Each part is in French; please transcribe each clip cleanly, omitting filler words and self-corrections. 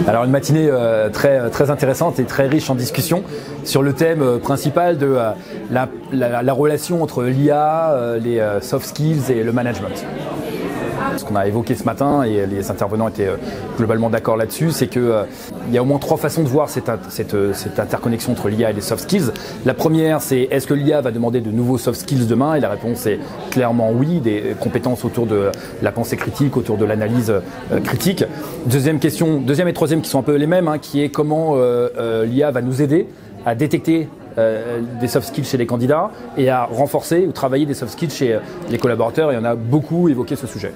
Alors une matinée très intéressante et très riche en discussions sur le thème principal de la relation entre l'IA, les soft skills et le management. Ce qu'on a évoqué ce matin, et les intervenants étaient globalement d'accord là-dessus, c'est qu'il y a au moins 3 façons de voir cette interconnexion entre l'IA et les soft skills. La première, c'est est-ce que l'IA va demander de nouveaux soft skills demain? Et la réponse est clairement oui, des compétences autour de la pensée critique, autour de l'analyse critique. Deuxième et troisième qui sont un peu les mêmes, qui est comment l'IA va nous aider à détecter des soft skills chez les candidats et à renforcer ou travailler des soft skills chez les collaborateurs, et on a beaucoup évoqué ce sujet.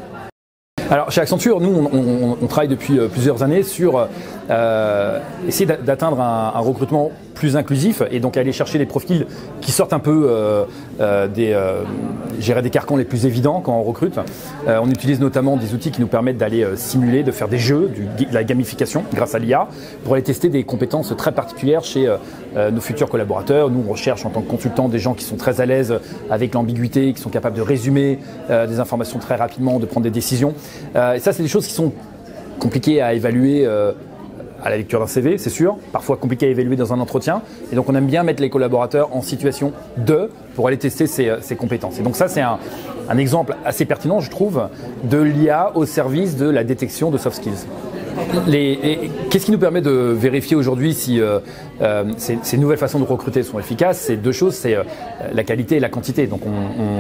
Alors chez Accenture, nous on travaille depuis plusieurs années sur essayer d'atteindre un recrutement plus inclusif et donc aller chercher des profils qui sortent un peu des carcans les plus évidents quand on recrute. On utilise notamment des outils qui nous permettent d'aller simuler, de faire des jeux, de la gamification grâce à l'IA pour aller tester des compétences très particulières chez nos futurs collaborateurs. Nous on recherche en tant que consultants des gens qui sont très à l'aise avec l'ambiguïté, qui sont capables de résumer des informations très rapidement, de prendre des décisions. Et ça c'est des choses qui sont compliquées à évaluer à la lecture d'un CV, c'est sûr, parfois compliqué à évaluer dans un entretien. Et donc on aime bien mettre les collaborateurs en situation pour aller tester ces compétences. Et donc ça c'est un exemple assez pertinent, je trouve, de l'IA au service de la détection de soft skills. Qu'est-ce qui nous permet de vérifier aujourd'hui si ces nouvelles façons de recruter sont efficaces? C'est 2 choses, c'est la qualité et la quantité. Donc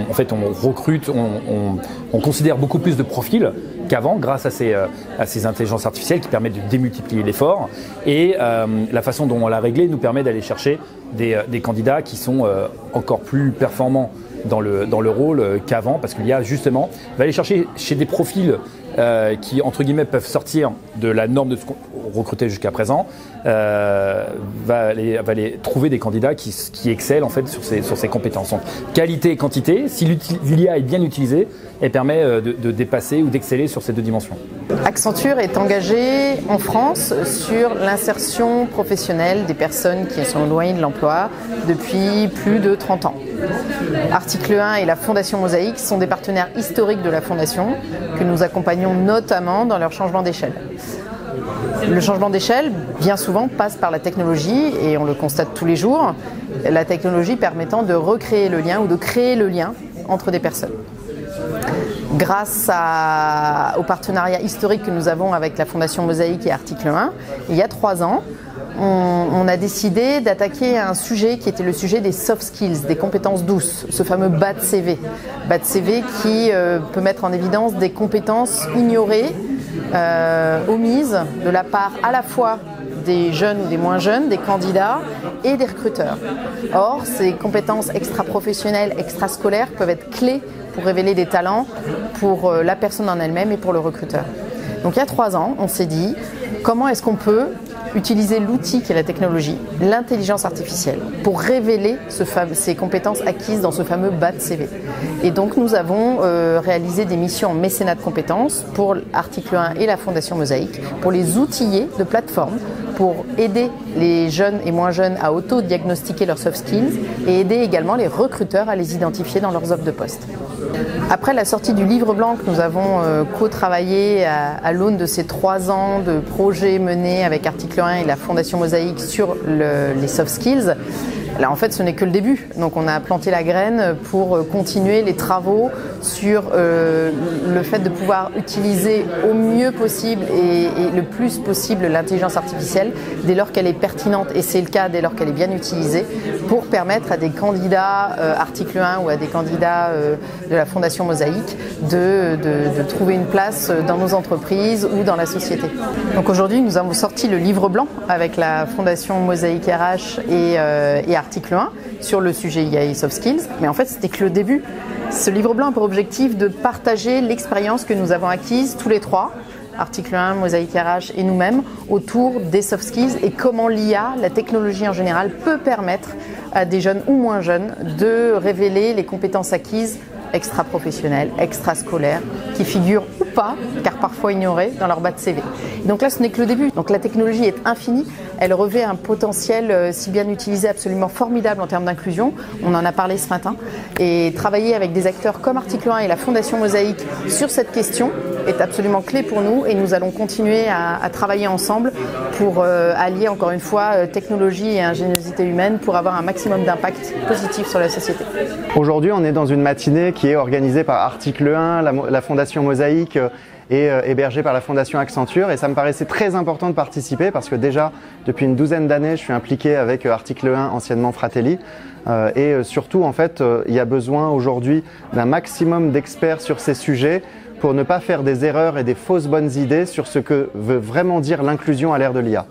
en fait on recrute, on considère beaucoup plus de profils qu'avant grâce à ces intelligences artificielles qui permettent de démultiplier l'effort. Et la façon dont on l'a réglé nous permet d'aller chercher des candidats qui sont encore plus performants dans le rôle qu'avant, parce qu'il y a justement, va aller chercher chez des profils qui, entre guillemets, peuvent sortir de la norme de ce qu'on recrutait jusqu'à présent, va aller trouver des candidats qui excellent en fait sur ces compétences. Donc, qualité et quantité, si l'IA est bien utilisée, elle permet de dépasser ou d'exceller sur ces 2 dimensions. Accenture est engagée en France sur l'insertion professionnelle des personnes qui sont éloignées de l'emploi depuis plus de 30 ans. Article 1 et la Fondation Mosaïque sont des partenaires historiques de la Fondation que nous accompagnons notamment dans leur changement d'échelle. Le changement d'échelle, bien souvent, passe par la technologie et on le constate tous les jours, la technologie permettant de recréer le lien ou de créer le lien entre des personnes. Grâce au partenariat historique que nous avons avec la Fondation Mosaïque et Article 1, il y a 3 ans, on a décidé d'attaquer un sujet qui était le sujet des soft skills, des compétences douces, ce fameux bas de CV. Bas de CV qui peut mettre en évidence des compétences ignorées, omises de la part à la fois des jeunes ou des moins jeunes, des candidats et des recruteurs. Or, ces compétences extra-professionnelles, extrascolaires peuvent être clés pour révéler des talents pour la personne en elle-même et pour le recruteur. Donc il y a 3 ans, on s'est dit comment est-ce qu'on peut utiliser l'outil qui est la technologie, l'intelligence artificielle, pour révéler ces compétences acquises dans ce fameux bas de CV. Et donc nous avons réalisé des missions en mécénat de compétences pour Article 1 et la Fondation Mosaïque, pour les outiller de plateformes, pour aider les jeunes et moins jeunes à auto-diagnostiquer leurs soft skills et aider également les recruteurs à les identifier dans leurs offres de poste. Après la sortie du livre blanc que nous avons co-travaillé à l'aune de ces 3 ans de projets menés avec Article 1 et la Fondation Mosaïque sur les soft skills, là en fait ce n'est que le début. Donc on a planté la graine pour continuer les travaux sur le fait de pouvoir utiliser au mieux possible et le plus possible l'intelligence artificielle dès lors qu'elle est pertinente, et c'est le cas dès lors qu'elle est bien utilisée, pour permettre à des candidats Article 1 ou à des candidats de la Fondation Mosaïque de trouver une place dans nos entreprises ou dans la société. Donc aujourd'hui nous avons sorti le livre blanc avec la Fondation Mosaïque RH et Article 1 sur le sujet IA et soft skills, mais en fait c'était que le début. Ce livre blanc a pour objectif de partager l'expérience que nous avons acquise tous les 3, Article 1, Mosaïque RH et nous-mêmes, autour des soft skills et comment l'IA, la technologie en général, peut permettre à des jeunes ou moins jeunes de révéler les compétences acquises extra-professionnelles, extrascolaires, qui figurent pas, car parfois ignorés, dans leur bas de CV. Donc là, ce n'est que le début. Donc la technologie est infinie, elle revêt un potentiel, si bien utilisé, absolument formidable en termes d'inclusion. On en a parlé ce matin. Et travailler avec des acteurs comme Article 1 et la Fondation Mosaïque sur cette question est absolument clé pour nous, et nous allons continuer à travailler ensemble pour allier encore une fois technologie et ingéniosité humaine pour avoir un maximum d'impact positif sur la société. Aujourd'hui, on est dans une matinée qui est organisée par Article 1, la Fondation Mosaïque et hébergée par la Fondation Accenture, et ça me paraissait très important de participer parce que déjà depuis une douzaine d'années je suis impliqué avec Article 1, anciennement Fratelli, et surtout en fait il y a besoin aujourd'hui d'un maximum d'experts sur ces sujets pour ne pas faire des erreurs et des fausses bonnes idées sur ce que veut vraiment dire l'inclusion à l'ère de l'IA.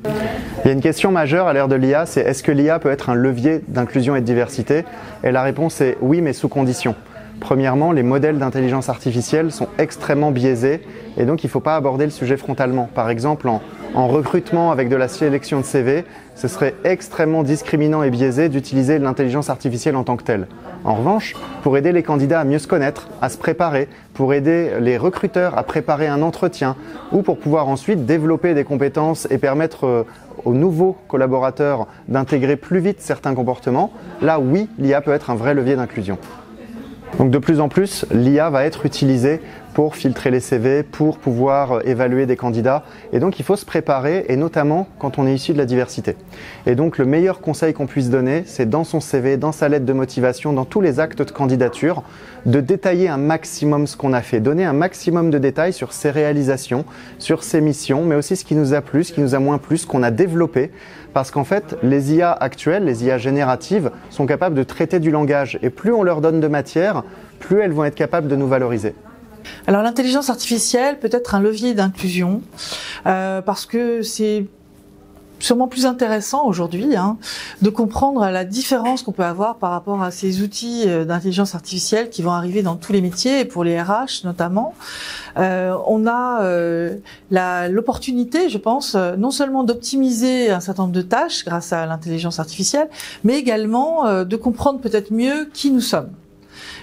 Il y a une question majeure à l'ère de l'IA, c'est est-ce que l'IA peut être un levier d'inclusion et de diversité? Et la réponse est oui, mais sous condition. Premièrement, les modèles d'intelligence artificielle sont extrêmement biaisés et donc il ne faut pas aborder le sujet frontalement. Par exemple, en recrutement avec de la sélection de CV, ce serait extrêmement discriminant et biaisé d'utiliser l'intelligence artificielle en tant que telle. En revanche, pour aider les candidats à mieux se connaître, à se préparer, pour aider les recruteurs à préparer un entretien ou pour pouvoir ensuite développer des compétences et permettre aux nouveaux collaborateurs d'intégrer plus vite certains comportements, là oui, l'IA peut être un vrai levier d'inclusion. Donc de plus en plus, l'IA va être utilisée pour filtrer les CV, pour pouvoir évaluer des candidats. Et donc il faut se préparer, et notamment quand on est issu de la diversité. Et donc le meilleur conseil qu'on puisse donner, c'est dans son CV, dans sa lettre de motivation, dans tous les actes de candidature, de détailler un maximum ce qu'on a fait, donner un maximum de détails sur ses réalisations, sur ses missions, mais aussi ce qui nous a plu, ce qui nous a moins plu, ce qu'on a développé. Parce qu'en fait, les IA actuelles, les IA génératives, sont capables de traiter du langage. Et plus on leur donne de matière, plus elles vont être capables de nous valoriser. Alors l'intelligence artificielle peut être un levier d'inclusion parce que c'est sûrement plus intéressant aujourd'hui de comprendre la différence qu'on peut avoir par rapport à ces outils d'intelligence artificielle qui vont arriver dans tous les métiers, et pour les RH notamment. On a l'opportunité, je pense, non seulement d'optimiser un certain nombre de tâches grâce à l'intelligence artificielle, mais également de comprendre peut-être mieux qui nous sommes.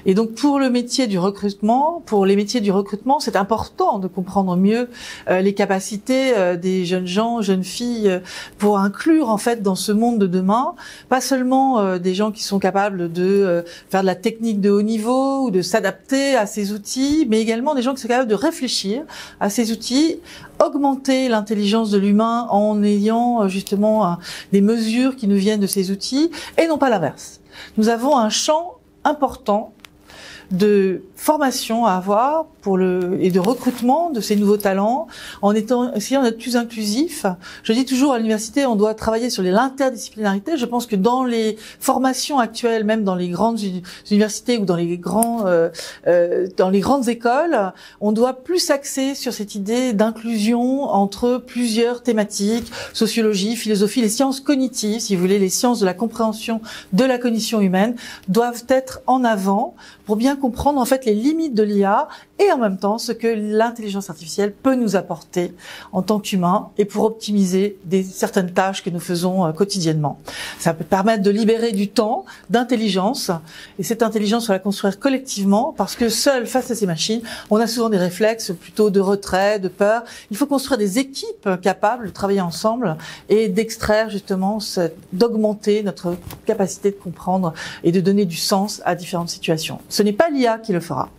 Et donc pour le métier du recrutement, pour les métiers du recrutement, c'est important de comprendre mieux les capacités des jeunes gens, jeunes filles, pour inclure en fait dans ce monde de demain, pas seulement des gens qui sont capables de faire de la technique de haut niveau ou de s'adapter à ces outils, mais également des gens qui sont capables de réfléchir à ces outils, augmenter l'intelligence de l'humain en ayant justement des mesures qui nous viennent de ces outils, et non pas l'inverse. Nous avons un champ important de formation à avoir et de recrutement de ces nouveaux talents, en essayant d'être plus inclusif. Je dis toujours à l'université, on doit travailler sur l'interdisciplinarité. Je pense que dans les formations actuelles, même dans les grandes universités ou dans les grandes écoles, on doit plus axer sur cette idée d'inclusion entre plusieurs thématiques, sociologie, philosophie, les sciences cognitives, si vous voulez, les sciences de la compréhension de la cognition humaine doivent être en avant pour bien comprendre en fait les limites de l'IA et en même temps ce que l'intelligence artificielle peut nous apporter en tant qu'humains et pour optimiser certaines tâches que nous faisons quotidiennement. Ça peut permettre de libérer du temps, d'intelligence, et cette intelligence, on va la construire collectivement parce que seul face à ces machines, on a souvent des réflexes plutôt de retrait, de peur. Il faut construire des équipes capables de travailler ensemble et d'extraire justement, d'augmenter notre capacité de comprendre et de donner du sens à différentes situations. Ce n'est pas l'IA qui le fera.